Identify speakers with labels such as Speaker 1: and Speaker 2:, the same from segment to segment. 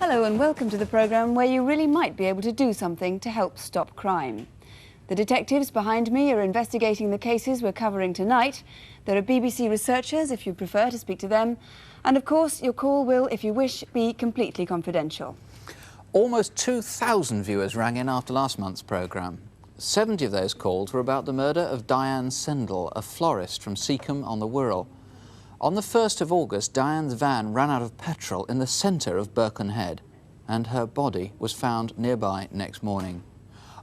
Speaker 1: Hello and welcome to the programme where you really might be able to do something to help stop crime. The detectives behind me are investigating the cases we're covering tonight. There are BBC researchers if you prefer to speak to them. And of course, your call will, if you wish, be completely confidential.
Speaker 2: Almost 2,000 viewers rang in after last month's programme. 70 of those calls were about the murder of Diane Sendall, a florist from Seacombe on the Wirral. On the 1st of August, Diane's van ran out of petrol in the centre of Birkenhead, and her body was found nearby next morning.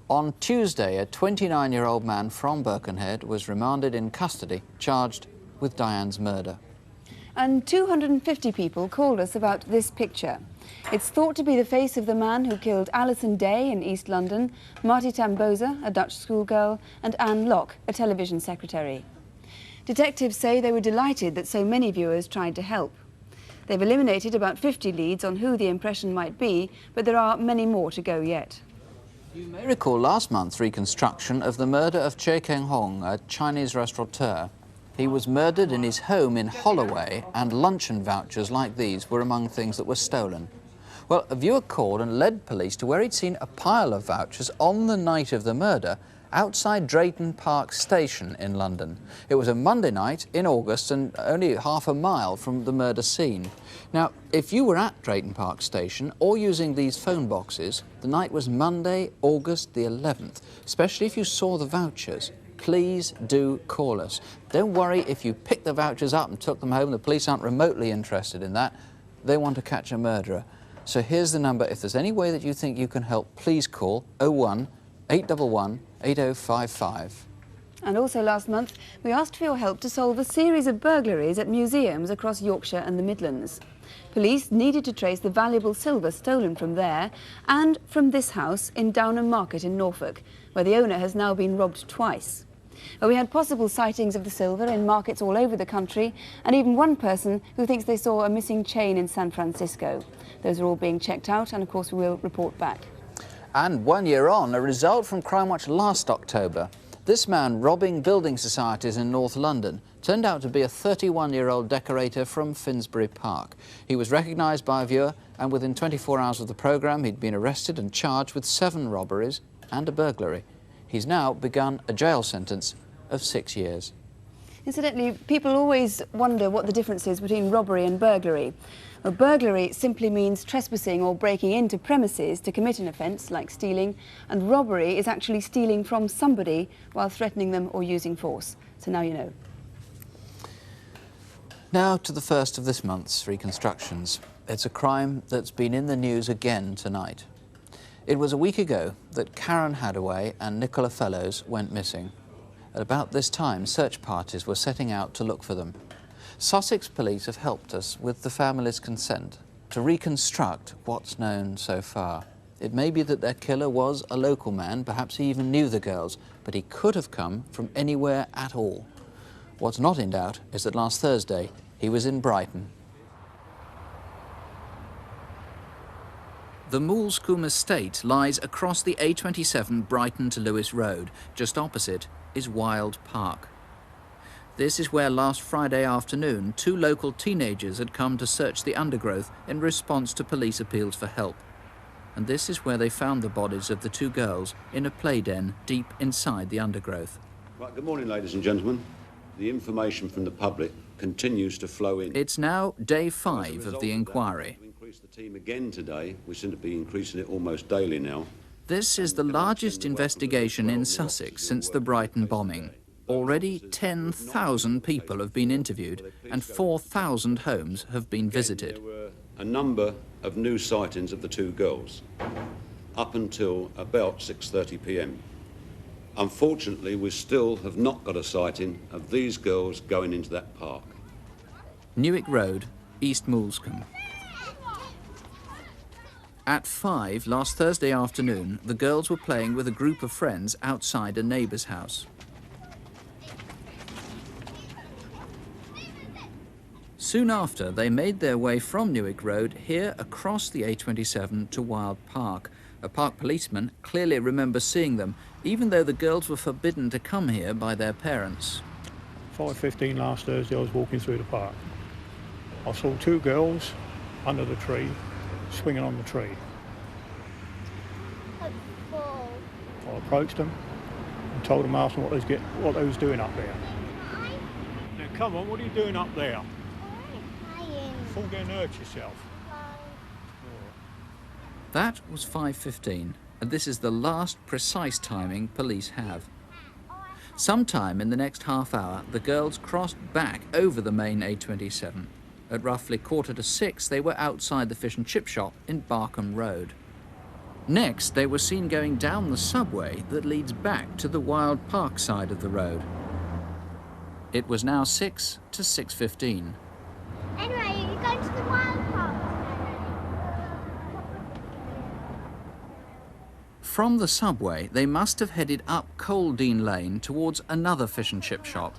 Speaker 2: On Tuesday, a 29-year-old man from Birkenhead was remanded in custody, charged with Diane's murder.
Speaker 1: And 250 people called us about this picture. It's thought to be the face of the man who killed Alison Day in East London, Marty Tamboza, a Dutch schoolgirl, and Anne Locke, a television secretary. Detectives say they were delighted that so many viewers tried to help. They've eliminated about 50 leads on who the impression might be, but there are many more to go yet.
Speaker 2: You may recall last month's reconstruction of the murder of Che Keng Hong, a Chinese restaurateur. He was murdered in his home in Holloway, and luncheon vouchers like these were among things that were stolen. Well, a viewer called and led police to where he'd seen a pile of vouchers on the night of the murder outside Drayton Park Station in London. It was a Monday night in August and only half a mile from the murder scene. Now, if you were at Drayton Park Station or using these phone boxes, the night was Monday, August the 11th, especially if you saw the vouchers. Please do call us. Don't worry if you picked the vouchers up and took them home. The police aren't remotely interested in that. They want to catch a murderer. So here's the number. If there's any way that you think you can help, please call 01 811 8055.
Speaker 1: And also last month, we asked for your help to solve a series of burglaries at museums across Yorkshire and the Midlands. Police needed to trace the valuable silver stolen from there and from this house in Downham Market in Norfolk, where the owner has now been robbed twice. Well, we had possible sightings of the silver in markets all over the country, and even one person who thinks they saw a missing chain in San Francisco. Those are all being checked out, and of course we will report back.
Speaker 2: And 1 year on, a result from Crimewatch last October. This man robbing building societies in North London turned out to be a 31-year-old decorator from Finsbury Park. He was recognised by a viewer, and within 24 hours of the programme he'd been arrested and charged with 7 robberies and a burglary. He's now begun a jail sentence of 6 years.
Speaker 1: Incidentally, people always wonder what the difference is between robbery and burglary. Well, burglary simply means trespassing or breaking into premises to commit an offence, like stealing, and robbery is actually stealing from somebody while threatening them or using force. So now you know.
Speaker 2: Now to the first of this month's reconstructions. It's a crime that's been in the news again tonight. It was a week ago that Karen Hadaway and Nicola Fellows went missing. At about this time, search parties were setting out to look for them. Sussex police have helped us, with the family's consent, to reconstruct what's known so far. It may be that their killer was a local man, perhaps he even knew the girls, but he could have come from anywhere at all. What's not in doubt is that last Thursday he was in Brighton. The Moulscombe estate lies across the A27 Brighton to Lewes Road. Just opposite is Wild Park. This is where last Friday afternoon 2 local teenagers had come to search the undergrowth in response to police appeals for help. And this is where they found the bodies of the 2 girls in a play den deep inside the undergrowth.
Speaker 3: Right, good morning, ladies and gentlemen. The information from the public continues to flow in.
Speaker 2: It's now day 5 of the inquiry.
Speaker 3: We increased the team again today. We seem to be increasing it almost daily now.
Speaker 2: This is the largest investigation in Sussex since the Brighton bombing. Already 10,000 people have been interviewed and 4,000 homes have been visited.
Speaker 3: There were a number of new sightings of the 2 girls up until about 6:30 p.m. Unfortunately, we still have not got a sighting of these girls going into that park.
Speaker 2: Newick Road, East Moulscombe. At 5 last Thursday afternoon, the girls were playing with a group of friends outside a neighbour's house. Soon after, they made their way from Newick Road here across the A27 to Wild Park. A park policeman clearly remembers seeing them, even though the girls were forbidden to come here by their parents.
Speaker 4: 5:15 last Thursday, I was walking through the park. I saw 2 girls under the tree, swinging on the tree.
Speaker 5: Like four.
Speaker 4: I approached them and told them, asked them what they was doing up there. Now, come on, what are you doing up there?
Speaker 5: Playing.
Speaker 4: Before going to hurt yourself.
Speaker 2: That was 5:15, and this is the last precise timing police have. Sometime in the next half hour, the girls crossed back over the main A27. At roughly 5:45, they were outside the fish and chip shop in Barkham Road. Next, they were seen going down the subway that leads back to the Wild Park side of the road. It was now 6 to 6:15.
Speaker 5: Anyway, you're going to the wild park.
Speaker 2: From the subway, they must have headed up Colddean Lane towards another fish and chip shop.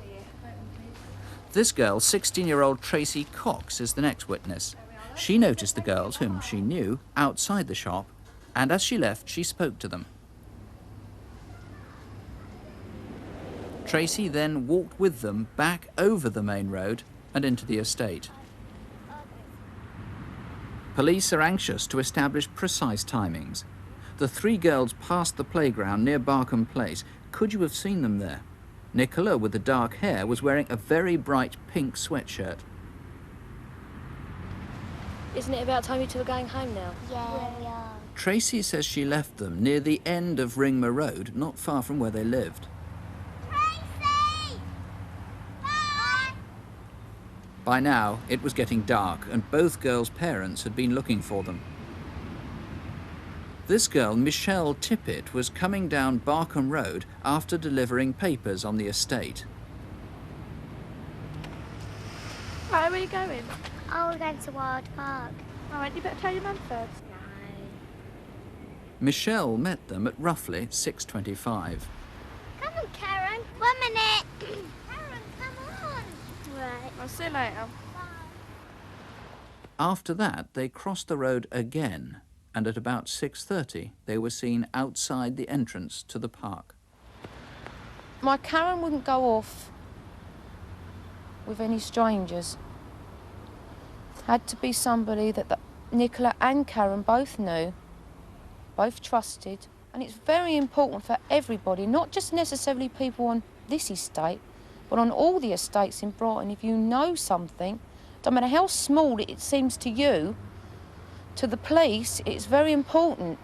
Speaker 2: This girl, 16-year-old Tracy Cox, is the next witness. She noticed the girls, whom she knew, outside the shop, and as she left, she spoke to them. Tracy then walked with them back over the main road and into the estate. Police are anxious to establish precise timings. The three girls passed the playground near Barkham Place. Could you have seen them there? Nicola, with the dark hair, was wearing a very bright pink sweatshirt.
Speaker 6: Isn't it about time you two are going home now?
Speaker 5: Yeah, we are.
Speaker 2: Tracy says she left them near the end of Ringmer Road, not far from where they lived.
Speaker 5: Tracy! Bye!
Speaker 2: By now, it was getting dark, and both girls' parents had been looking for them. This girl, Michelle Tippett, was coming down Barkham Road after delivering papers on the estate.
Speaker 6: Right, where are you going?
Speaker 5: Oh, we're going to Wild Park.
Speaker 6: All right, you better tell your mum first.
Speaker 5: No.
Speaker 2: Michelle met them at roughly 6:25.
Speaker 5: Come on, Karen. 1 minute. Karen, come on. Right.
Speaker 6: I'll see you later.
Speaker 2: After that, they crossed the road again, and at about 6:30, they were seen outside the entrance to the park.
Speaker 6: My Karen wouldn't go off with any strangers. Had to be somebody that Nicola and Karen both knew, both trusted. And it's very important for everybody, not just necessarily people on this estate, but on all the estates in Brighton. If you know something, no matter how small it seems to you, to the police, it's very important.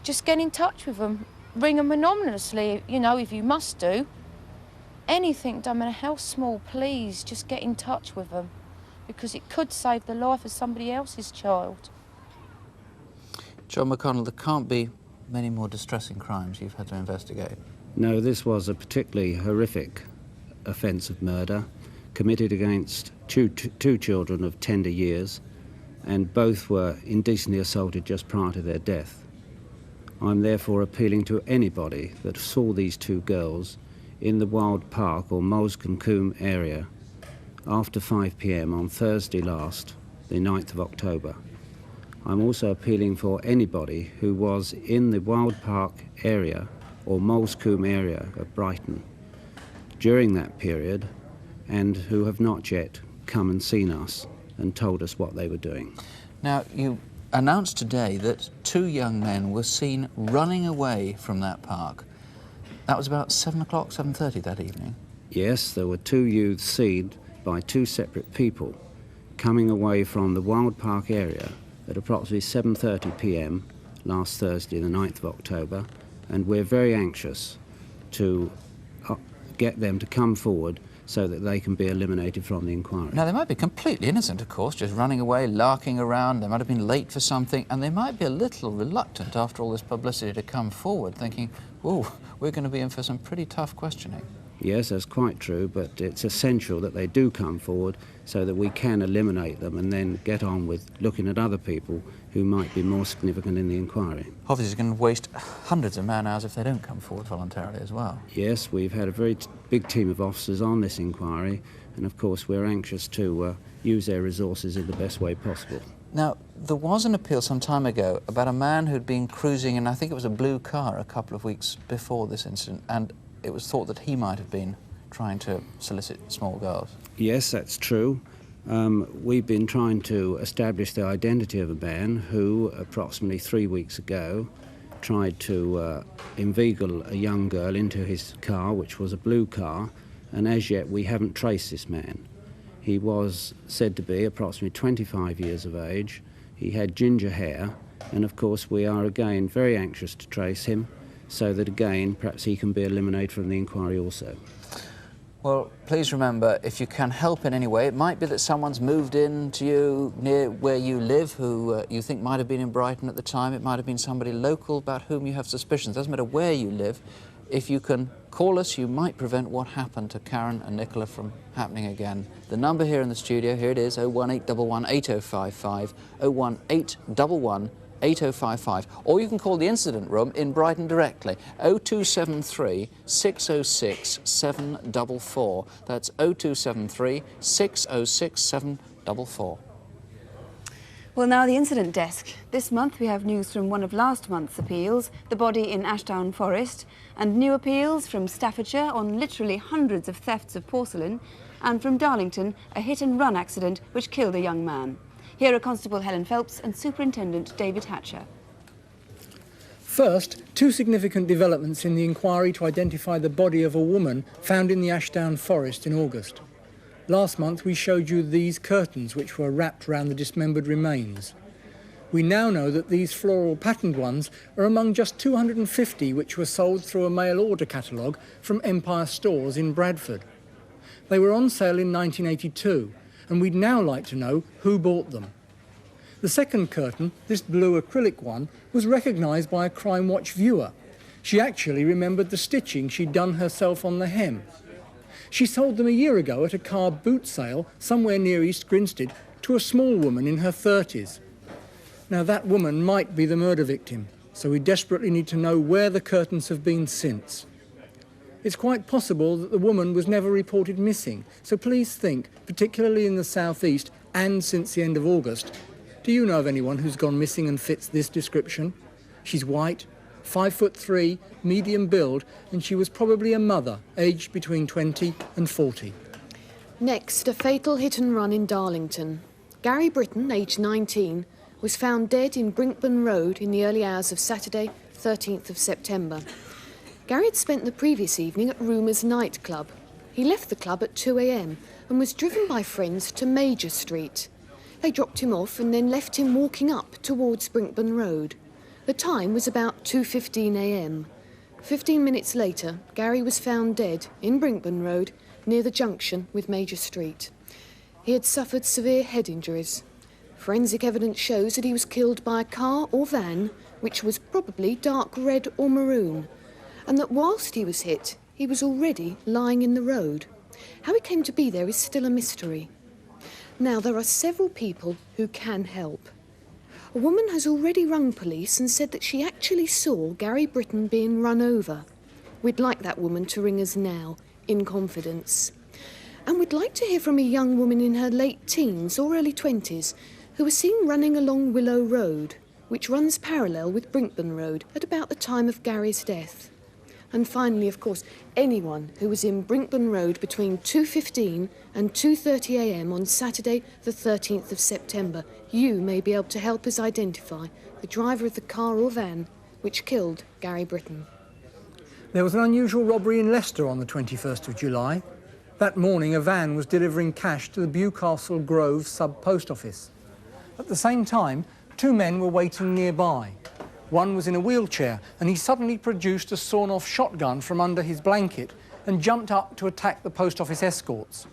Speaker 6: Just get in touch with them. Ring them anonymously, you know, if you must do. Anything, no matter how small, please just get in touch with them, because it could save the life of somebody else's child.
Speaker 2: John McConnell, there can't be many more distressing crimes you've had to investigate.
Speaker 7: No, this was a particularly horrific offence of murder committed against two children of tender years, and both were indecently assaulted just prior to their death. I'm therefore appealing to anybody that saw these two girls in the Wild Park or Molescombe Combe area after 5 p.m. on Thursday last, the 9th of October. I'm also appealing for anybody who was in the Wild Park area or Molescombe area of Brighton during that period and who have not yet come and seen us and told us what they were doing.
Speaker 2: Now, you announced today that two young men were seen running away from that park. That was about 7 o'clock, 7:30 that evening.
Speaker 7: Yes, there were two youths seen by two separate people coming away from the Wild Park area at approximately 7:30 p.m. last Thursday, the 9th of October, and we're very anxious to get them to come forward so that they can be eliminated from the inquiry.
Speaker 2: Now, they might be completely innocent, of course, just running away, larking around. They might have been late for something, and they might be a little reluctant after all this publicity to come forward, thinking, whoa, we're going to be in for some pretty tough questioning.
Speaker 7: Yes, that's quite true, but it's essential that they do come forward so that we can eliminate them and then get on with looking at other people who might be more significant in the inquiry.
Speaker 2: Obviously, it's going to waste hundreds of man-hours if they don't come forward voluntarily as well.
Speaker 7: Yes, we've had a very big team of officers on this inquiry, and of course we're anxious to use their resources in the best way possible.
Speaker 2: Now, there was an appeal some time ago about a man who'd been cruising in, I think it was a blue car, a couple of weeks before this incident, and it was thought that he might have been trying to solicit small girls.
Speaker 7: Yes, that's true. We've been trying to establish the identity of a man who, approximately 3 weeks ago, tried to inveigle a young girl into his car, which was a blue car, and as yet we haven't traced this man. He was said to be approximately 25 years of age. He had ginger hair, and of course we are again very anxious to trace him, so that again perhaps he can be eliminated from the inquiry also.
Speaker 2: Well, please remember, if you can help in any way, it might be that someone's moved in to you near where you live who you think might have been in Brighton at the time. It might have been somebody local about whom you have suspicions. It doesn't matter where you live. If you can call us, you might prevent what happened to Karen and Nicola from happening again. The number here in the studio, here it is, 01811 8055, 01811 8055, or you can call the incident room in Brighton directly, 0273 606 744. That's 0273 606 744.
Speaker 1: Well, now the incident desk. This month we have news from one of last month's appeals, the body in Ashdown Forest, and new appeals from Staffordshire on literally hundreds of thefts of porcelain, and from Darlington, a hit-and-run accident which killed a young man. Here are Constable Helen Phelps and Superintendent David Hatcher.
Speaker 8: First, two significant developments in the inquiry to identify the body of a woman found in the Ashdown Forest in August. Last month we showed you these curtains which were wrapped around the dismembered remains. We now know that these floral patterned ones are among just 250 which were sold through a mail order catalogue from Empire Stores in Bradford. They were on sale in 1982, and we'd now like to know who bought them. The second curtain, this blue acrylic one, was recognised by a Crimewatch viewer. She actually remembered the stitching she'd done herself on the hem. She sold them a year ago at a car boot sale somewhere near East Grinstead to a small woman in her 30s. Now that woman might be the murder victim, so we desperately need to know where the curtains have been since. It's quite possible that the woman was never reported missing, so please think, particularly in the southeast and since the end of August, do you know of anyone who's gone missing and fits this description? She's white, 5'3", medium build, and she was probably a mother, aged between 20 and 40.
Speaker 9: Next, a fatal hit-and-run in Darlington. Gary Britton, aged 19, was found dead in Brinkburn Road in the early hours of Saturday, 13th of September. Gary had spent the previous evening at Rumours nightclub. He left the club at 2 a.m. and was driven by friends to Major Street. They dropped him off and then left him walking up towards Brinkburn Road. The time was about 2:15 a.m. 15 minutes later, Gary was found dead in Brinkburn Road near the junction with Major Street. He had suffered severe head injuries. Forensic evidence shows that he was killed by a car or van, which was probably dark red or maroon, and that whilst he was hit, he was already lying in the road. How he came to be there is still a mystery. Now, there are several people who can help. A woman has already rung police and said that she actually saw Gary Britton being run over. We'd like that woman to ring us now, in confidence. And we'd like to hear from a young woman in her late teens or early 20s who was seen running along Willow Road, which runs parallel with Brinkburn Road at about the time of Gary's death. And finally, of course, anyone who was in Brinkburn Road between 2:15 and 2:30 a.m. on Saturday the 13th of September, you may be able to help us identify the driver of the car or van which killed Gary Britton.
Speaker 8: There was an unusual robbery in Leicester on the 21st of July. That morning, a van was delivering cash to the Bewcastle Grove sub-post office. At the same time, two men were waiting nearby. One was in a wheelchair, and he suddenly produced a sawn-off shotgun from under his blanket and jumped up to attack the post office escorts.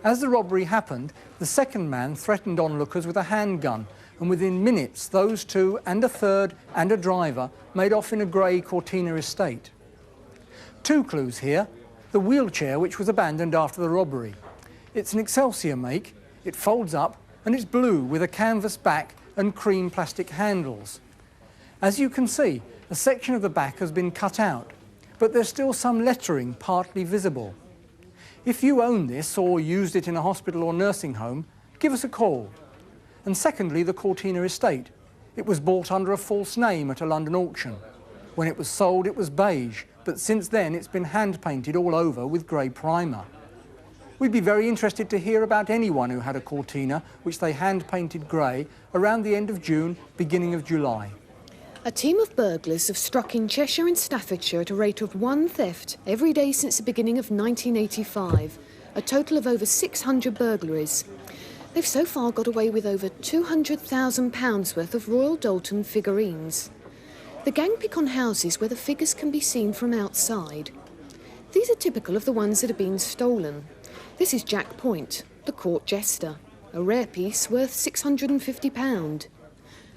Speaker 8: As the robbery happened, the second man threatened onlookers with a handgun, and within minutes, those two and a third and a driver made off in a grey Cortina estate. Two clues here: the wheelchair, which was abandoned after the robbery. It's an Excelsior make, it folds up, and it's blue with a canvas back and cream plastic handles. As you can see, a section of the back has been cut out, but there's still some lettering partly visible. If you own this or used it in a hospital or nursing home, give us a call. And secondly, the Cortina estate. It was bought under a false name at a London auction. When it was sold, it was beige, but since then it's been hand-painted all over with grey primer. We'd be very interested to hear about anyone who had a Cortina, which they hand-painted grey, around the end of June, beginning of July.
Speaker 9: A team of burglars have struck in Cheshire and Staffordshire at a rate of one theft every day since the beginning of 1985, a total of over 600 burglaries. They've so far got away with over £200,000 worth of Royal Doulton figurines. The gang pick on houses where the figures can be seen from outside. These are typical of the ones that have been stolen. This is Jack Point, the court jester, a rare piece worth £650.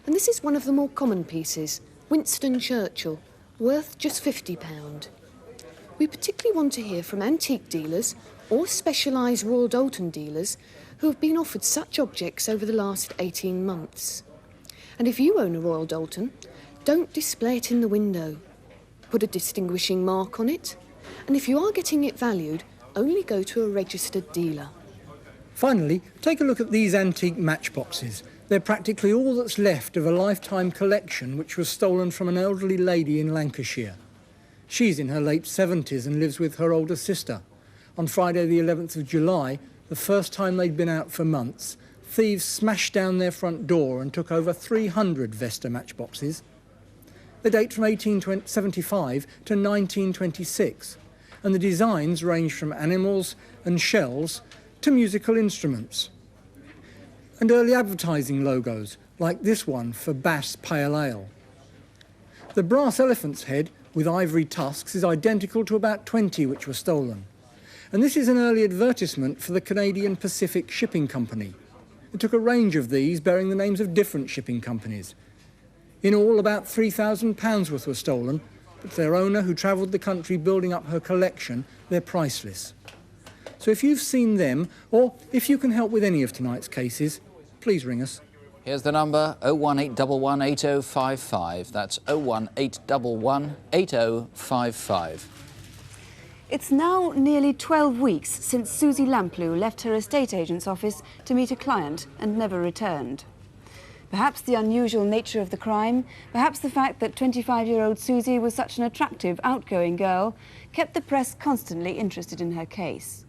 Speaker 9: And this is one of the more common pieces, Winston Churchill, worth just £50. We particularly want to hear from antique dealers or specialised Royal Doulton dealers who have been offered such objects over the last 18 months. And if you own a Royal Doulton, don't display it in the window. Put a distinguishing mark on it. And if you are getting it valued, only go to a registered dealer.
Speaker 8: Finally, take a look at these antique matchboxes. They're practically all that's left of a lifetime collection which was stolen from an elderly lady in Lancashire. She's in her late 70s and lives with her older sister. On Friday the 11th of July, the first time they'd been out for months, thieves smashed down their front door and took over 300 Vesta matchboxes. They date from 1875 to 1926, and the designs range from animals and shells to musical instruments. And early advertising logos, like this one for Bass Pale Ale. The brass elephant's head with ivory tusks is identical to about 20 which were stolen. And this is an early advertisement for the Canadian Pacific Shipping Company. It took a range of these bearing the names of different shipping companies. In all, about £3,000 worth were stolen, but their owner, who travelled the country building up her collection, they're priceless. So if you've seen them, or if you can help with any of tonight's cases, please ring us.
Speaker 2: Here's the number, 01811 8055. That's 01811 8055.
Speaker 1: It's now nearly 12 weeks since Susie Lamplugh left her estate agent's office to meet a client and never returned. Perhaps the unusual nature of the crime, perhaps the fact that 25-year-old Susie was such an attractive, outgoing girl, kept the press constantly interested in her case.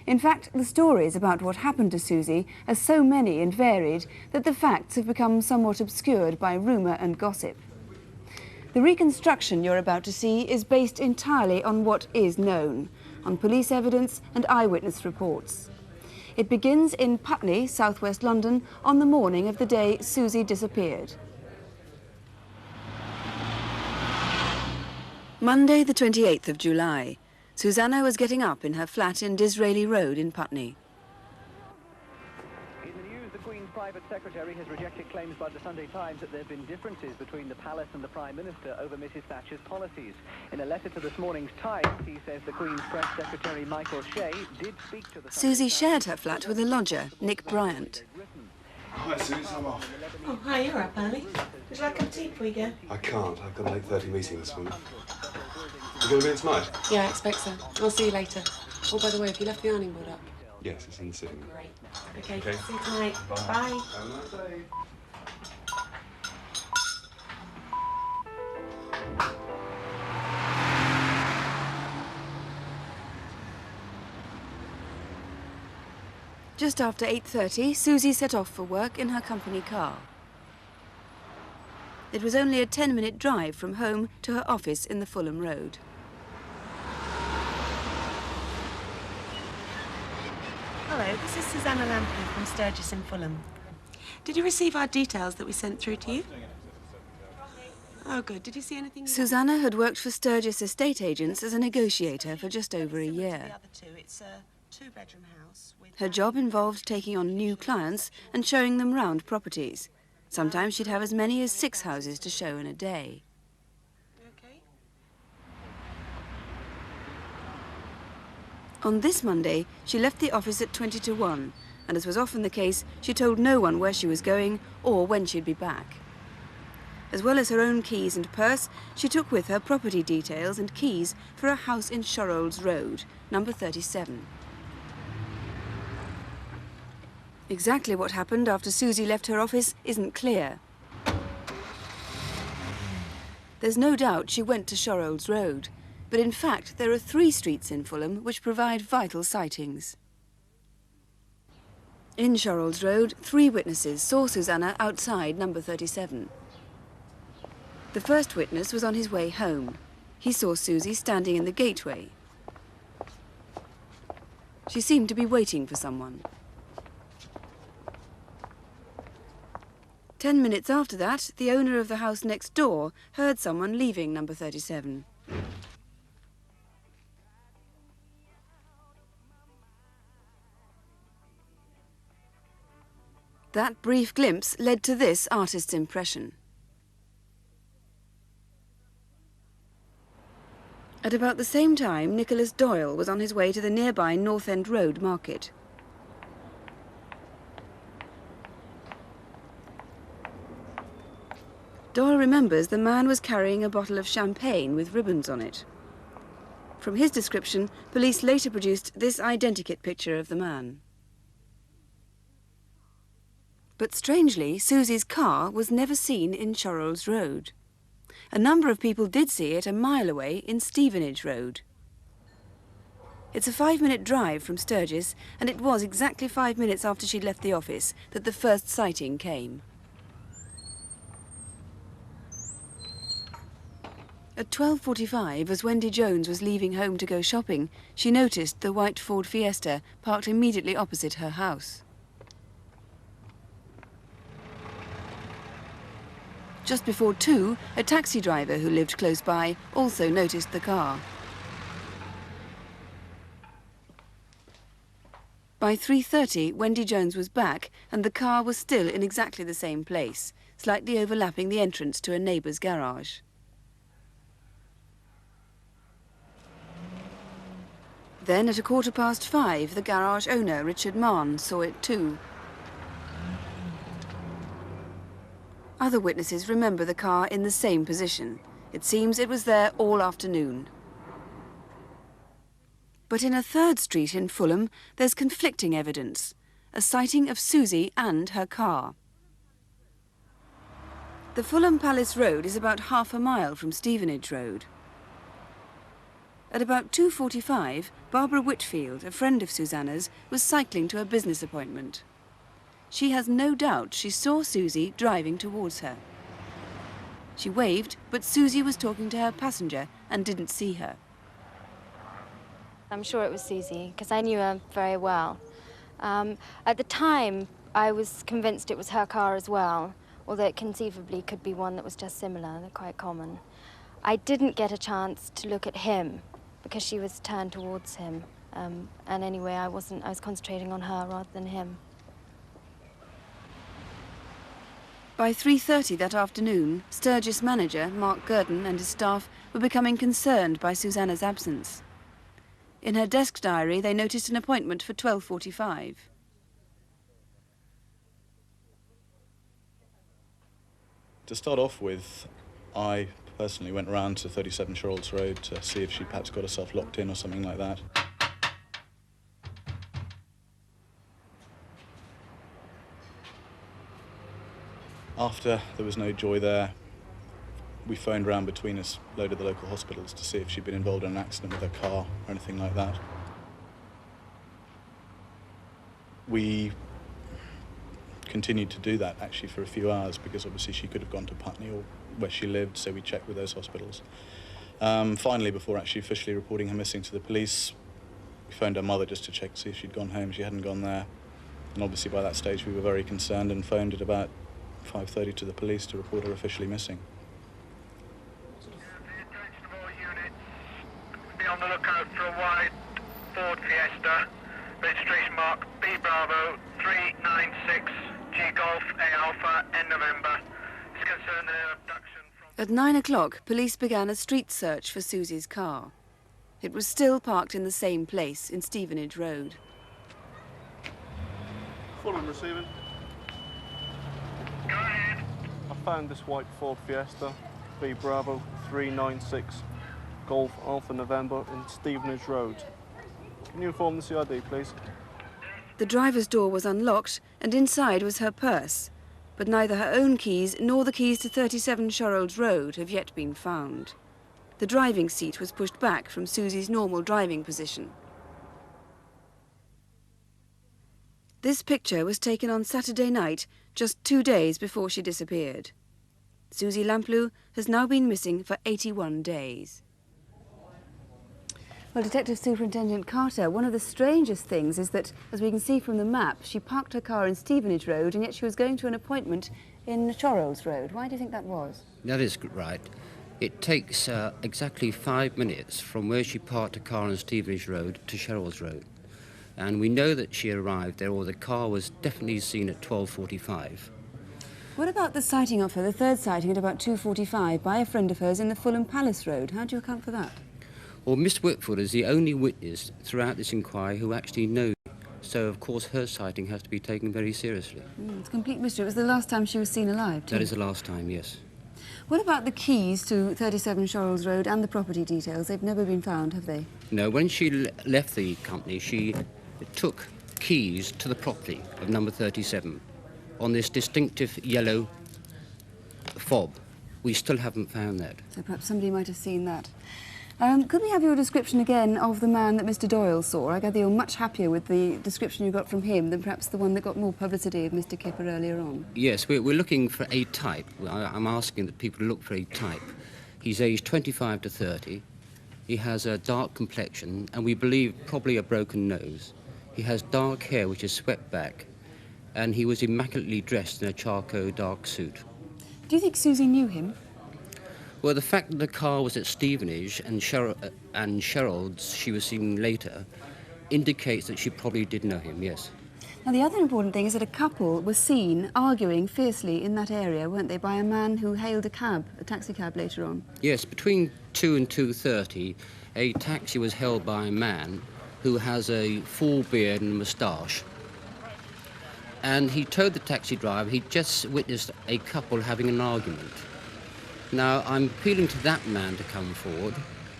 Speaker 1: In fact, the stories about what happened to Susie are so many and varied that the facts have become somewhat obscured by rumour and gossip. The reconstruction you're about to see is based entirely on what is known, on police evidence and eyewitness reports. It begins in Putney, southwest London, on the morning of the day Susie disappeared. Monday, the 28th of July. Susanna was getting up in her flat in Disraeli Road in Putney.
Speaker 10: In the news, the Queen's private secretary has rejected claims by the Sunday Times that there have been differences between the palace and the Prime Minister over Mrs Thatcher's policies. In a letter to this morning's Times, he says the Queen's press secretary Michael Shea did speak to the...
Speaker 1: Susie shared her flat with a lodger, Nick Bryant.
Speaker 11: Hi, Susie, I'm off.
Speaker 12: Oh, hi, you're up early. Would you like a cup of tea before you go?
Speaker 11: I can't. I've got an 8:30 meeting this morning. You going to be in tonight?
Speaker 12: Yeah, I expect so. I'll see you later. Oh, by the way, have you left the ironing board up?
Speaker 11: Yes, it's in the sitting room.
Speaker 12: Great. Okay, see you tonight. Bye.
Speaker 11: Have a nice day.
Speaker 1: Just after 8:30, Susie set off for work in her company car. It was only a 10-minute drive from home to her office in the Fulham Road.
Speaker 12: Hello, this is Susanna Lamplugh from Sturgis in Fulham. Did you receive our details that we sent through to you? Oh, good. Did you see anything?
Speaker 1: Susanna had worked for Sturgis estate agents as a negotiator for just over a year.
Speaker 12: It's a two-bedroom house.
Speaker 1: Her job involved taking on new clients and showing them round properties. Sometimes she'd have as many as 6 houses to show in a day.
Speaker 12: Okay.
Speaker 1: On this Monday, she left the office at 20 to 1, and as was often the case, she told no one where she was going or when she'd be back. As well as her own keys and purse, she took with her property details and keys for a house in Shorolds Road, number 37. Exactly what happened after Susie left her office isn't clear. There's no doubt she went to Shorolds Road, but in fact there are 3 streets in Fulham which provide vital sightings. In Shorrolds Road, 3 witnesses saw Susanna outside number 37. The first witness was on his way home. He saw Susie standing in the gateway. She seemed to be waiting for someone. 10 minutes after that, the owner of the house next door heard someone leaving number 37. That brief glimpse led to this artist's impression. At about the same time, Nicholas Doyle was on his way to the nearby North End Road market. Doyle remembers the man was carrying a bottle of champagne with ribbons on it. From his description, police later produced this identikit picture of the man. But strangely, Susie's car was never seen in Shorrolds Road. A number of people did see it a mile away in Stevenage Road. It's a 5-minute drive from Sturgis, and it was exactly 5 minutes after she'd left the office that the first sighting came. At 12:45, as Wendy Jones was leaving home to go shopping, she noticed the white Ford Fiesta parked immediately opposite her house. Just before 2, a taxi driver who lived close by also noticed the car. By 3:30, Wendy Jones was back and the car was still in exactly the same place, slightly overlapping the entrance to a neighbour's garage. Then at 5:15, the garage owner, Richard Mann, saw it too. Other witnesses remember the car in the same position. It seems it was there all afternoon. But in a third street in Fulham, there's conflicting evidence. A sighting of Susie and her car. The Fulham Palace Road is about half a mile from Stevenage Road. At about 2:45, Barbara Whitfield, a friend of Susanna's, was cycling to a business appointment. She has no doubt she saw Susie driving towards her. She waved, but Susie was talking to her passenger and didn't see her.
Speaker 13: I'm sure it was Susie, because I knew her very well. At the time, I was convinced it was her car as well, although it conceivably could be one that was just similar. They're quite common. I didn't get a chance to look at him, because she was turned towards him. And anyway, I was concentrating on her rather than him.
Speaker 1: By 3:30 that afternoon, Sturgis manager Mark Gurdon and his staff were becoming concerned by Susanna's absence. In her desk diary, they noticed an appointment for 12:45.
Speaker 14: To start off with, I personally went round to 37 Shorrolds Road to see if she perhaps got herself locked in or something like that. After there was no joy there, we phoned round between us, loaded the local hospitals to see if she'd been involved in an accident with her car or anything like that. We continued to do that actually for a few hours because obviously she could have gone to Putney or where she lived, so we checked with those hospitals. Finally, before actually officially reporting her missing to the police, we phoned her mother just to check to see if she'd gone home. She hadn't gone there. And obviously by that stage we were very concerned and phoned at about 5:30 to the police to report her officially missing.
Speaker 15: Be on the lookout for a white Ford Fiesta, registration mark B Bravo 396 G Golf A Alpha N November. It's concerned in an abduction from...
Speaker 1: At 9 o'clock, police began a street search for Susie's car. It was still parked in the same place in Stevenage Road.
Speaker 16: Fulham receiving.
Speaker 15: Go ahead.
Speaker 16: I found this white Ford Fiesta, B Bravo 396 Golf Alpha November in Stevenage Road. Can you inform the CID, please?
Speaker 1: The driver's door was unlocked and inside was her purse, but neither her own keys nor the keys to 37 Shorrolds Road have yet been found. The driving seat was pushed back from Susie's normal driving position. This picture was taken on Saturday night, just 2 days before she disappeared. Susie Lamplugh has now been missing for 81 days. Well, Detective Superintendent Carter, one of the strangest things is that, as we can see from the map, she parked her car in Stevenage Road and yet she was going to an appointment in Chorrells Road. Why do you think that was?
Speaker 7: That is right. It takes exactly 5 minutes from where she parked her car on Stevenage Road to Chorrells Road. And we know that she arrived there, or the car was definitely seen at 12:45.
Speaker 1: What about the sighting of her, the third sighting at about 2:45 by a friend of hers in the Fulham Palace Road? How do you account for that?
Speaker 7: Well, Miss Whitford is the only witness throughout this inquiry who actually knows, so of course her sighting has to be taken very seriously.
Speaker 1: It's a complete mystery. It was the last time she was seen alive, too.
Speaker 7: That is the last time, yes.
Speaker 1: What about the keys to 37 Chorrells Road and the property details? They've never been found, have they?
Speaker 7: No, when she left the company, she took keys to the property of number 37 on this distinctive yellow fob. We still haven't found that.
Speaker 1: So perhaps somebody might have seen that. Could we have your description again of the man that Mr. Doyle saw? I gather you're much happier with the description you got from him than perhaps the one that got more publicity of Mr. Kipper earlier on.
Speaker 7: Yes, we're looking for a type. I'm asking that people look for a type. He's aged 25 to 30. He has a dark complexion and we believe probably a broken nose. He has dark hair which is swept back and he was immaculately dressed in a charcoal dark suit.
Speaker 1: Do you think Susie knew him?
Speaker 7: Well, the fact that the car was at Stevenage and Chorrells she was seen later indicates that she probably did know him, yes.
Speaker 1: Now, the other important thing is that a couple were seen arguing fiercely in that area, weren't they, by a man who hailed a taxi cab later on?
Speaker 7: Yes, between 2 and 2:30, a taxi was hailed by a man who has a full beard and a moustache. And he told the taxi driver he'd just witnessed a couple having an argument. Now, I'm appealing to that man to come forward,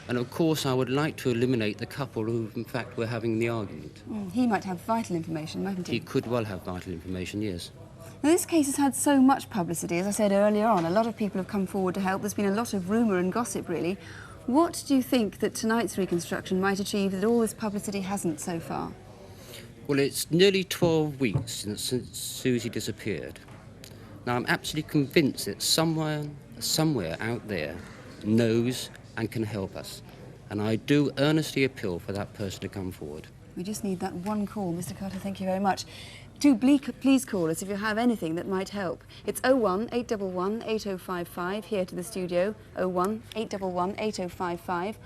Speaker 7: and of course I would like to eliminate the couple who, in fact, were having the argument.
Speaker 1: He might have vital information, mightn't he?
Speaker 7: He could well have vital information, yes.
Speaker 1: Now, this case has had so much publicity, as I said earlier on. A lot of people have come forward to help. There's been a lot of rumour and gossip, really. What do you think that tonight's reconstruction might achieve that all this publicity hasn't so far?
Speaker 7: Well, it's nearly 12 weeks since Susie disappeared. Now, I'm absolutely convinced that somewhere out there knows and can help us. And I do earnestly appeal for that person to come forward.
Speaker 1: We just need that one call. Mr. Carter, thank you very much. Do please call us if you have anything that might help. It's 01 811 8055 here to the studio, 01 811 8055.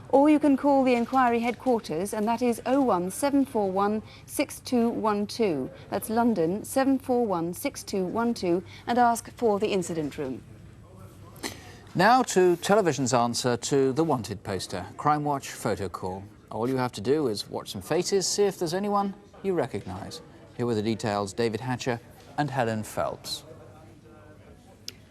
Speaker 1: Or you can call the inquiry headquarters, and that is 01 741 6212. That's London, 741 6212, and ask for the incident room.
Speaker 2: Now to television's answer to the wanted poster, Crimewatch Photo Call. All you have to do is watch some faces, see if there's anyone you recognise. Here were the details, David Hatcher and Helen Phelps.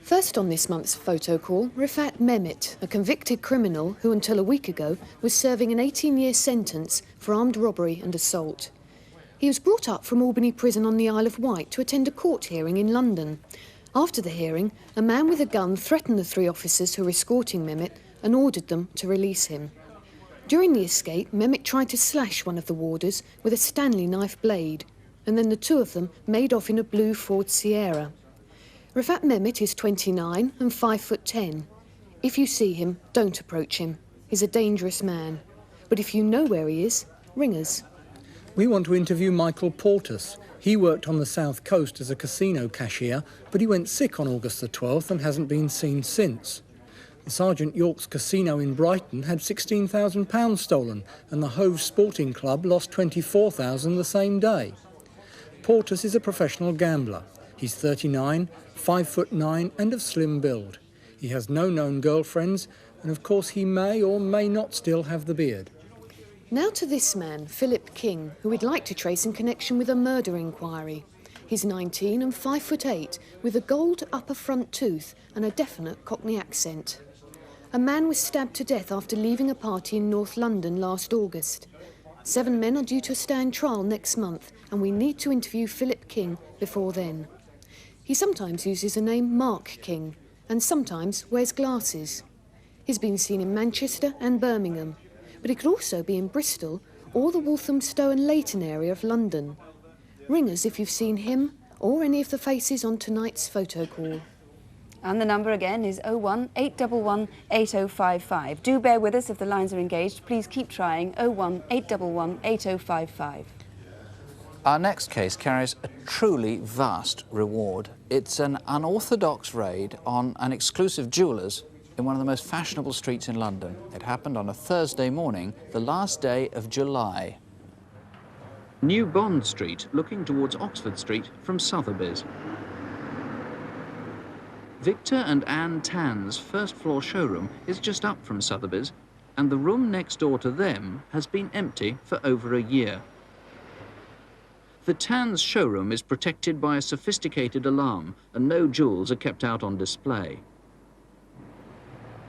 Speaker 9: First on this month's photo call, Rifat Mehmet, a convicted criminal who until a week ago was serving an 18-year sentence for armed robbery and assault. He was brought up from Albany Prison on the Isle of Wight to attend a court hearing in London. After the hearing, a man with a gun threatened the 3 officers who were escorting Mehmet and ordered them to release him. During the escape, Mehmet tried to slash one of the warders with a Stanley knife blade, and then the 2 of them made off in a blue Ford Sierra. Rifat Mehmet is 29 and 5'10". If you see him, don't approach him. He's a dangerous man. But if you know where he is, ring us.
Speaker 8: We want to interview Michael Portus. He worked on the south coast as a casino cashier, but he went sick on August the 12th and hasn't been seen since. The Sergeant York's casino in Brighton had £16,000 stolen, and the Hove Sporting Club lost £24,000 the same day. Portus is a professional gambler. He's 39, 5'9", and of slim build. He has no known girlfriends, and of course he may or may not still have the beard.
Speaker 9: Now to this man, Philip King, who we'd like to trace in connection with a murder inquiry. He's 19 and 5'8", with a gold upper front tooth and a definite Cockney accent. A man was stabbed to death after leaving a party in North London last August. 7 men are due to stand trial next month, and we need to interview Philip King before then. He sometimes uses the name Mark King, and sometimes wears glasses. He's been seen in Manchester and Birmingham, but he could also be in Bristol or the Walthamstow and Leighton area of London. Ring us if you've seen him or any of the faces on tonight's photo call.
Speaker 1: And the number again is 01 811 8055. Do bear with us if the lines are engaged. Please keep trying. 01 811 8055.
Speaker 2: Our next case carries a truly vast reward. It's an unorthodox raid on an exclusive jeweller's in one of the most fashionable streets in London. It happened on a Thursday morning, the last day of July. New Bond Street, looking towards Oxford Street from Sotheby's. Victor and Anne Tan's first-floor showroom is just up from Sotheby's, and the room next door to them has been empty for over a year. The Tan's showroom is protected by a sophisticated alarm, and no jewels are kept out on display.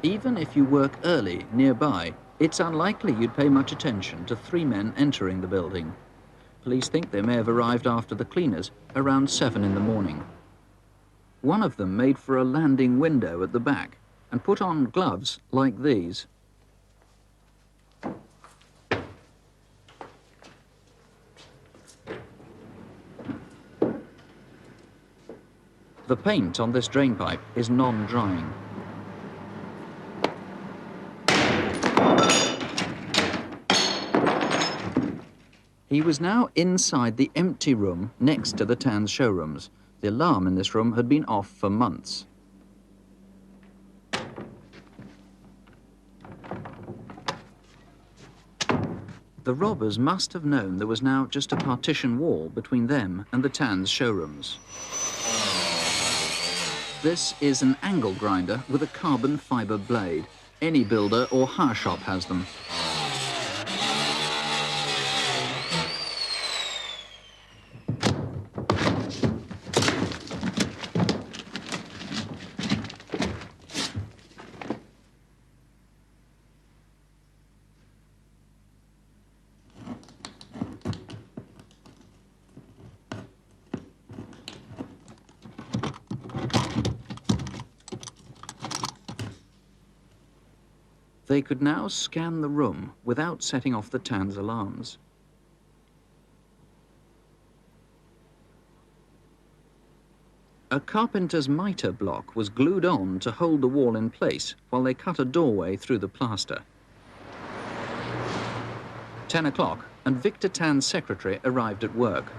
Speaker 2: Even if you work early nearby, it's unlikely you'd pay much attention to three men entering the building. Police think they may have arrived after the cleaners around 7 in the morning. One of them made for a landing window at the back and put on gloves like these. The paint on this drainpipe is non-drying. He was now inside the empty room next to the Tan's showrooms. The alarm in this room had been off for months. The robbers must have known there was now just a partition wall between them and the Tan's showrooms. This is an angle grinder with a carbon fibre blade. Any builder or hire shop has them. They could now scan the room without setting off the Tan's alarms. A carpenter's mitre block was glued on to hold the wall in place while they cut a doorway through the plaster. 10 o'clock, and Victor Tan's secretary arrived at work.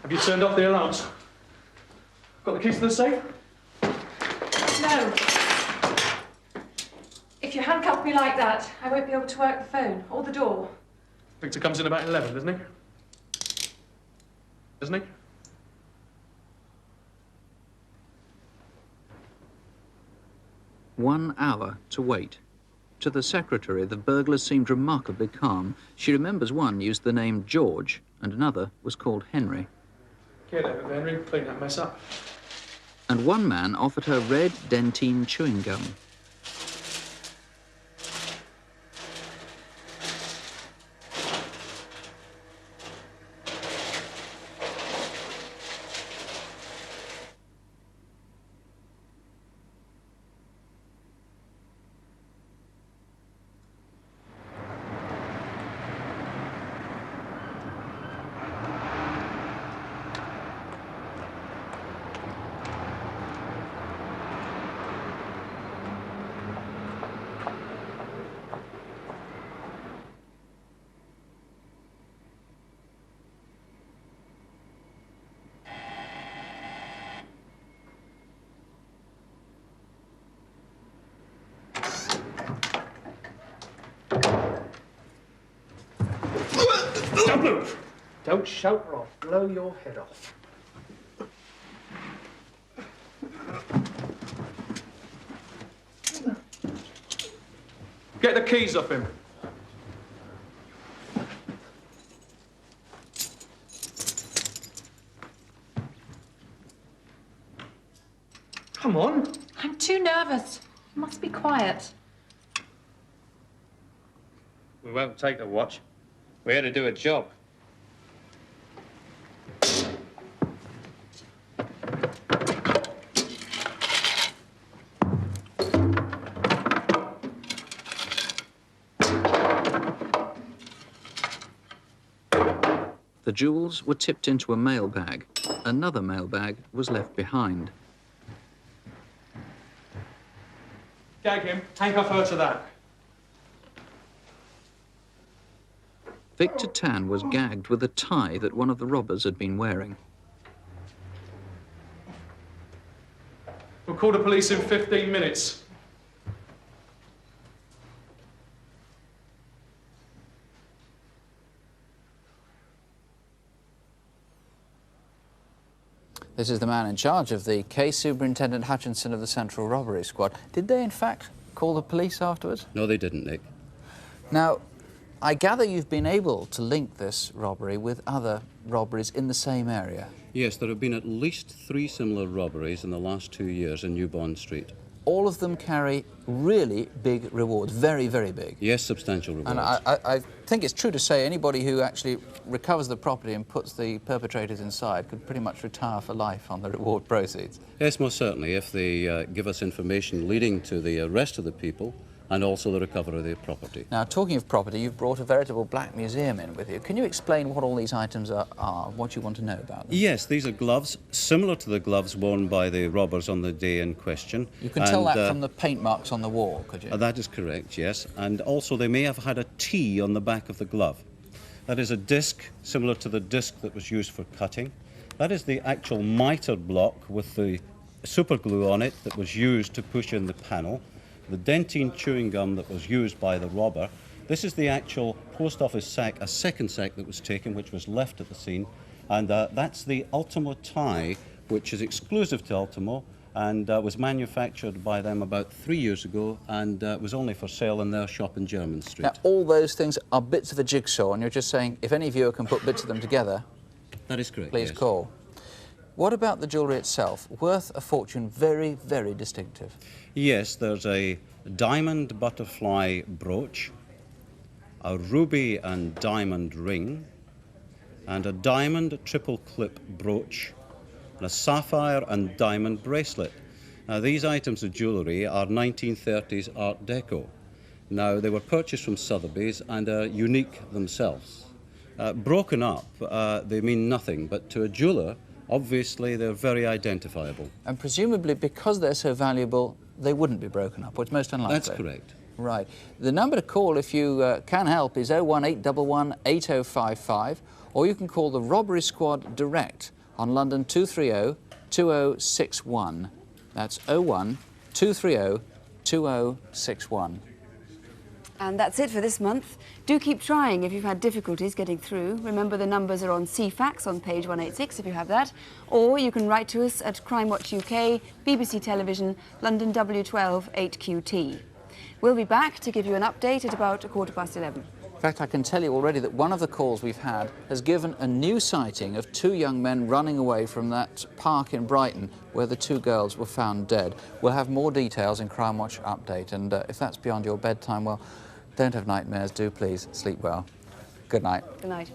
Speaker 17: Have you turned off the alarms? Got the keys to the safe?
Speaker 18: No. If you handcuff me like that, I won't be able to work the phone or the door.
Speaker 17: Victor comes in about 11, doesn't he? Doesn't he?
Speaker 2: One hour to wait. To the secretary, the burglars seemed remarkably calm. She remembers one used the name George, and another was called Henry.
Speaker 17: Get over, Henry. Clean that mess up.
Speaker 2: And one man offered her red dentine chewing gum.
Speaker 17: Don't move! Don't shout or I'll blow your head off. Get the keys off him. Come on.
Speaker 18: I'm too nervous. You must be quiet.
Speaker 19: We won't take the watch. We're here to do a job.
Speaker 2: The jewels were tipped into a mailbag. Another mailbag was left behind.
Speaker 17: Gag him. Handcuff her to that.
Speaker 2: Victor Tan was gagged with a tie that one of the robbers had been wearing.
Speaker 17: We'll call the police in 15 minutes.
Speaker 2: This is the man in charge of the case, Superintendent Hutchinson of the Central Robbery Squad. Did they, in fact, call the police afterwards?
Speaker 20: No, they didn't, Nick.
Speaker 2: Now, I gather you've been able to link this robbery with other robberies in the same area.
Speaker 20: Yes, there have been at least 3 similar robberies in the last 2 years in New Bond Street.
Speaker 2: All of them carry really big rewards, very, very big.
Speaker 20: Yes, substantial rewards.
Speaker 2: And I think it's true to say anybody who actually recovers the property and puts the perpetrators inside could pretty much retire for life on the reward proceeds.
Speaker 20: Yes, most certainly, if they give us information leading to the arrest of the people and also the recovery of their property.
Speaker 2: Now, talking of property, you've brought a veritable black museum in with you. Can you explain what all these items are, what you want to know about them?
Speaker 20: Yes, these are gloves, similar to the gloves worn by the robbers on the day in question.
Speaker 2: You can tell that from the paint marks on the wall, could you?
Speaker 20: That is correct, yes. And also they may have had a T on the back of the glove. That is a disc similar to the disc that was used for cutting. That is the actual mitre block with the super glue on it that was used to push in the panel. The dentine chewing gum that was used by the robber. This is the actual post office sack, a second sack that was taken, which was left at the scene. And that's the Ultimo tie, which is exclusive to Ultimo and was manufactured by them about 3 years ago and was only for sale in their shop in Jermyn Street.
Speaker 2: Now, all those things are bits of a jigsaw, and you're just saying if any viewer can put bits of them together,
Speaker 20: that is correct,
Speaker 2: please
Speaker 20: yes.
Speaker 2: call. What about the jewellery itself? Worth a fortune, very, very distinctive.
Speaker 20: Yes, there's a diamond butterfly brooch, a ruby and diamond ring, and a diamond triple clip brooch, and a sapphire and diamond bracelet. Now, these items of jewellery are 1930s Art Deco. Now, they were purchased from Sotheby's and are unique themselves. Broken up, they mean nothing, but to a jeweller, obviously, they're very identifiable.
Speaker 2: And presumably, because they're so valuable, they wouldn't be broken up, which is most unlikely.
Speaker 20: That's correct.
Speaker 2: Right. The number to call if you can help is 01811 8055, or you can call the Robbery Squad direct on London 230 2061. That's 01 230 2061.
Speaker 1: And that's it for this month. Do keep trying if you've had difficulties getting through. Remember, the numbers are on CFAX on page 186 if you have that. Or you can write to us at Crimewatch UK, BBC Television, London W12 8QT. We'll be back to give you an update at about 11:15.
Speaker 2: In fact, I can tell you already that one of the calls we've had has given a new sighting of 2 young men running away from that park in Brighton where the 2 girls were found dead. We'll have more details in Crimewatch Update, and if that's beyond your bedtime, well, don't have nightmares, do please sleep well. Good night.
Speaker 1: Good night.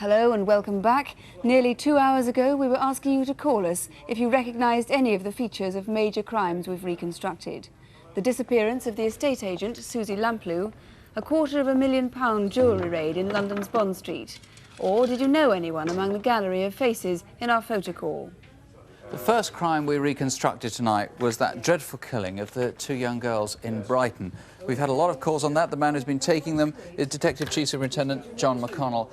Speaker 1: Hello and welcome back. Nearly 2 hours ago, we were asking you to call us if you recognised any of the features of major crimes we've reconstructed. The disappearance of the estate agent, Susie Lamplugh, a £250,000 jewellery raid in London's Bond Street. Or did you know anyone among the gallery of faces in our photo call?
Speaker 2: The first crime we reconstructed tonight was that dreadful killing of the two young girls in Brighton. We've had a lot of calls on that. The man who's been taking them is Detective Chief Superintendent John McConnell.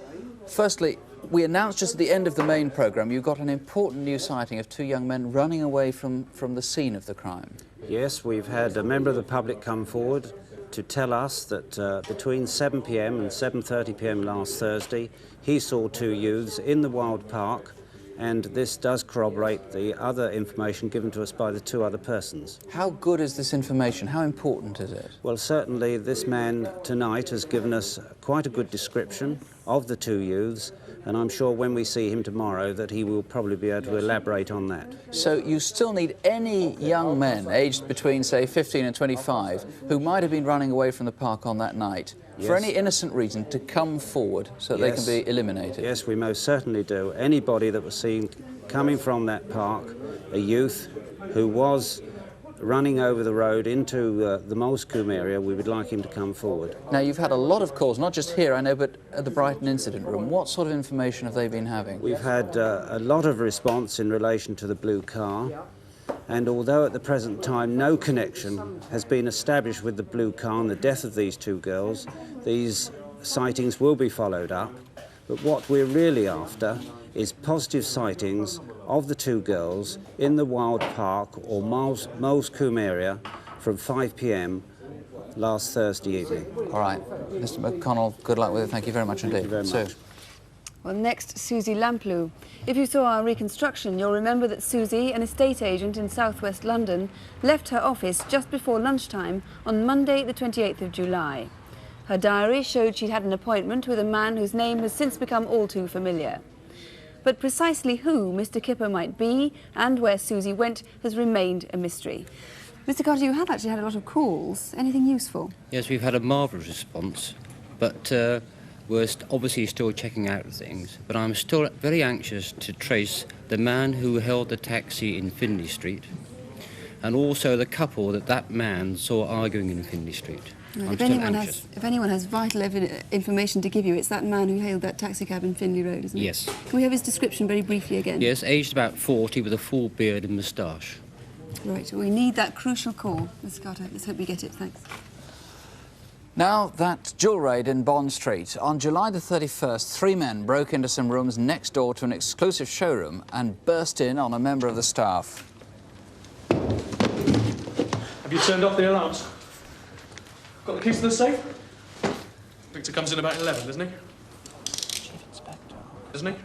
Speaker 2: Firstly, we announced just at the end of the main programme you got an important new sighting of two young men running away from the scene of the crime.
Speaker 7: Yes, we've had a member of the public come forward to tell us that between 7 p.m. and 7:30 p.m. last Thursday, he saw two youths in the Wild Park, and this does corroborate the other information given to us by the two other persons.
Speaker 2: How good is this information? How important is it?
Speaker 7: Well, certainly this man tonight has given us quite a good description of the two youths, and I'm sure when we see him tomorrow that he will probably be able to elaborate on that.
Speaker 2: So you still need any young men aged between, say, 15 and 25 who might have been running away from the park on that night, for any innocent reason, to come forward so that they can be eliminated?
Speaker 7: Yes, we most certainly do. Anybody that was seen coming from that park, a youth who was running over the road into the Moulsecoombe area, we would like him to come forward.
Speaker 2: Now, you've had a lot of calls, not just here, I know, but at the Brighton incident room. What sort of information have they been having?
Speaker 7: We've had a lot of response in relation to the blue car, and although at the present time no connection has been established with the blue car and the death of these two girls, these sightings will be followed up. But what we're really after is positive sightings of the two girls in the Wild Park or Moulsecoombe area from 5 p.m. last Thursday evening.
Speaker 2: All right. Mr. McConnell, good luck with it. Thank you very much indeed.
Speaker 7: Thank you very much.
Speaker 1: Well, next, Susie Lamplugh. If you saw our reconstruction, you'll remember that Susie, an estate agent in southwest London, left her office just before lunchtime on Monday, the 28th of July. Her diary showed she'd had an appointment with a man whose name has since become all too familiar. But precisely who Mr. Kipper might be and where Susie went has remained a mystery. Mr. Carter, you have actually had a lot of calls. Anything useful?
Speaker 21: Yes, we've had a marvellous response, but we're obviously still checking out things. But I'm still very anxious to trace the man who held the taxi in Findlay Street and also the couple that man saw arguing in Findlay Street.
Speaker 1: Well, if anyone has vital information to give you, it's that man who hailed that taxicab in Findlay Road, isn't it?
Speaker 21: Yes.
Speaker 1: Can we have his description very briefly again?
Speaker 21: Yes, aged about 40 with a full beard and moustache.
Speaker 1: Right, we need that crucial call, Mr. Carter. Let's hope we get it, thanks.
Speaker 2: Now, that jewel raid in Bond Street. On July the 31st, three men broke into some rooms next door to an exclusive showroom and burst in on a member of the staff.
Speaker 17: Have you turned off the alarms? Got the keys to the safe? Victor comes in about 11, doesn't he?
Speaker 2: Chief Inspector.
Speaker 17: Doesn't he?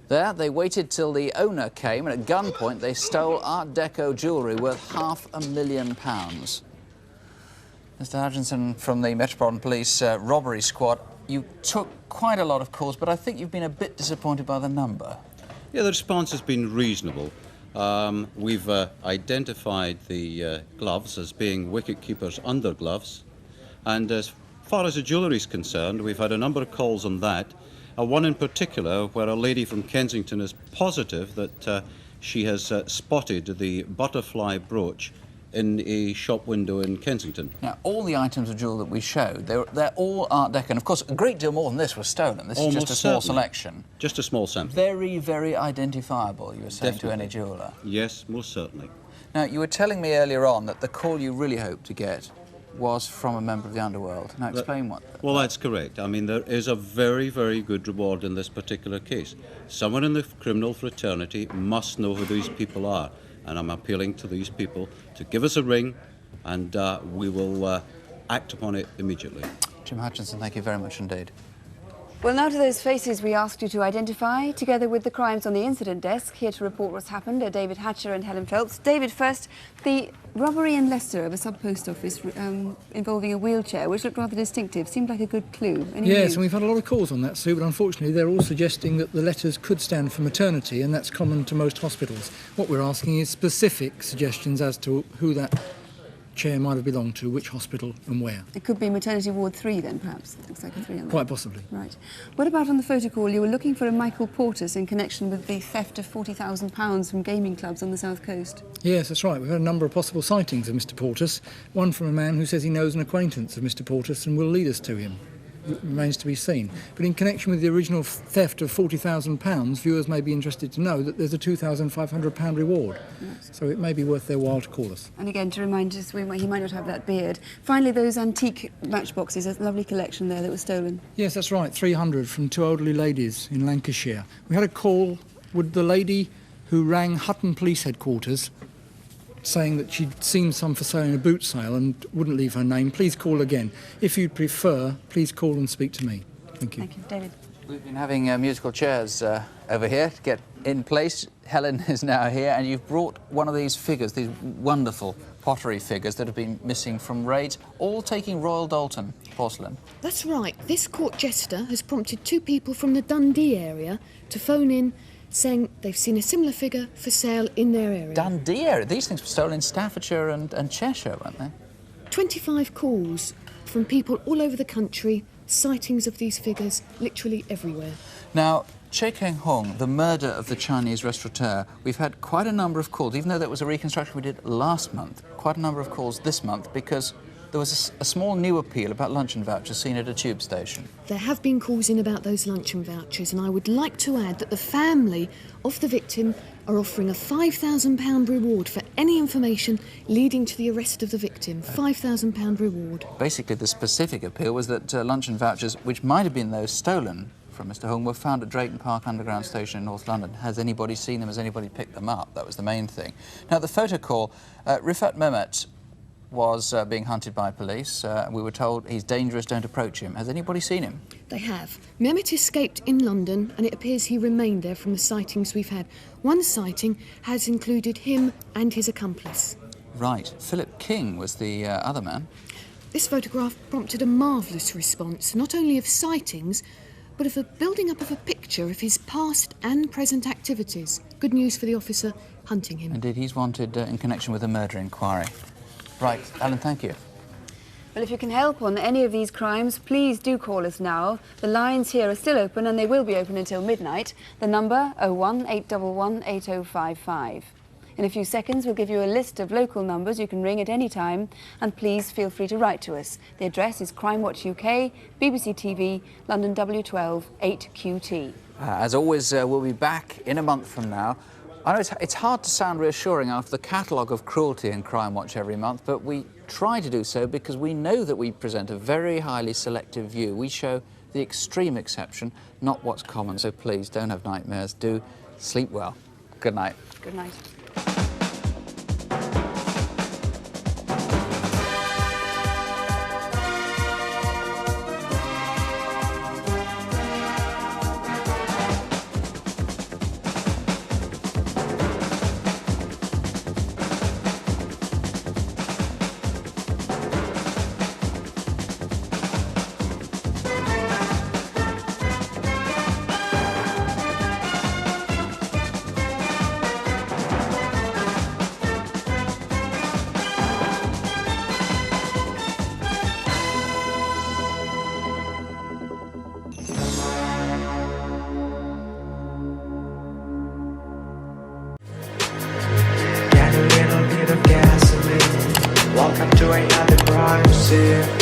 Speaker 2: There, they waited till the owner came, and at gunpoint they stole Art Deco jewellery worth £500,000. Mr. Hutchinson from the Metropolitan Police robbery squad, you took quite a lot of calls, but I think you've been a bit disappointed by the number.
Speaker 20: Yeah, the response has been reasonable. We've identified the gloves as being wicket-keepers' undergloves, and as far as the jewellery is concerned, we've had a number of calls on that. One in particular where a lady from Kensington is positive that she has spotted the butterfly brooch in a shop window in Kensington.
Speaker 2: Now, all the items of jewellery that we showed, they're all Art Deco, and of course a great deal more than this was stolen. This is just a small selection.
Speaker 20: Just a small sample.
Speaker 2: Very, very identifiable, you were saying, to any jeweller.
Speaker 20: Yes, most certainly.
Speaker 2: Now, you were telling me earlier on that the call you really hoped to get was from a member of the underworld. Now, explain what...
Speaker 20: Well, that's correct. I mean, there is a very, very good reward in this particular case. Someone in the criminal fraternity must know who these people are, and I'm appealing to these people to give us a ring, and we will act upon it immediately.
Speaker 2: Jim Hutchinson, thank you very much indeed.
Speaker 1: Well, now to those faces we asked you to identify, together with the crimes on the incident desk. Here to report what's happened are David Hatcher and Helen Phelps. David, first, the robbery in Leicester of a sub-post office involving a wheelchair, which looked rather distinctive, seemed like a good clue.
Speaker 8: Yes, and we've had a lot of calls on that, Sue, but unfortunately they're all suggesting that the letters could stand for maternity, and that's common to most hospitals. What we're asking is specific suggestions as to who that chair might have belonged to, which hospital and where.
Speaker 1: It could be maternity ward 3 then, perhaps. It looks like a 3 on that.
Speaker 8: Quite possibly.
Speaker 1: Right. What about on the photo call? You were looking for a Michael Portis in connection with the theft of £40,000 from gaming clubs on the south coast.
Speaker 8: Yes, that's right. We've had a number of possible sightings of Mr Portis. One from a man who says he knows an acquaintance of Mr Portis and will lead us to him. It remains to be seen. But in connection with the original theft of £40,000, viewers may be interested to know that there's a £2,500 reward. Yes. So it may be worth their while to call us.
Speaker 1: And again, to remind us, he might not have that beard. Finally, those antique matchboxes, a lovely collection there that was stolen.
Speaker 8: Yes, that's right, 300 from 2 elderly ladies in Lancashire. We had a call with the lady who rang Hutton Police Headquarters saying that she'd seen some for sale in a boot sale and wouldn't leave her name. Please call again. If you'd prefer, please call and speak to me. Thank you.
Speaker 1: Thank you. David.
Speaker 2: We've been having musical chairs over here to get in place. Helen is now here, and you've brought one of these figures, these wonderful pottery figures that have been missing from raids, all taking Royal Doulton porcelain.
Speaker 9: That's right. This court jester has prompted 2 people from the Dundee area to phone in saying they've seen a similar figure for sale in their area.
Speaker 2: Dundee area? These things were stolen in Staffordshire and Cheshire, weren't they?
Speaker 9: 25 calls from people all over the country, sightings of these figures literally everywhere.
Speaker 2: Now, Che Keng Hong, the murder of the Chinese restaurateur, we've had quite a number of calls, even though that was a reconstruction we did last month, quite a number of calls this month because there was a small new appeal about luncheon vouchers seen at a tube station.
Speaker 9: There have been calls in about those luncheon vouchers, and I would like to add that the family of the victim are offering a £5,000 reward for any information leading to the arrest of the victim. £5,000 reward.
Speaker 2: Basically, the specific appeal was that luncheon vouchers, which might have been those stolen from Mr Hong, were found at Drayton Park Underground Station in North London. Has anybody seen them? Has anybody picked them up? That was the main thing. Now, the photo call, Rifat Mehmet was being hunted by police. We were told he's dangerous, don't approach him. Has anybody seen him?
Speaker 9: They have. Mehmet escaped in London, and it appears he remained there from the sightings we've had. One sighting has included him and his accomplice.
Speaker 2: Right. Philip King was the other man.
Speaker 9: This photograph prompted a marvellous response, not only of sightings, but of a building up of a picture of his past and present activities. Good news for the officer hunting him.
Speaker 2: Indeed, he's wanted in connection with a murder inquiry. Right, Alan, thank you.
Speaker 1: Well, if you can help on any of these crimes, please do call us now. The lines here are still open and they will be open until midnight. The number 01811 8055. In a few seconds, we'll give you a list of local numbers you can ring at any time, and please feel free to write to us. The address is Crimewatch UK, BBC TV, London W12 8QT.
Speaker 2: As always, we'll be back in a month from now. I know it's hard to sound reassuring after the catalogue of cruelty in Crime Watch every month, but we try to do so because we know that we present a very highly selective view. We show the extreme exception, not what's common. So please don't have nightmares. Do sleep well. Good night.
Speaker 1: Good night.
Speaker 3: Welcome to another crime scene.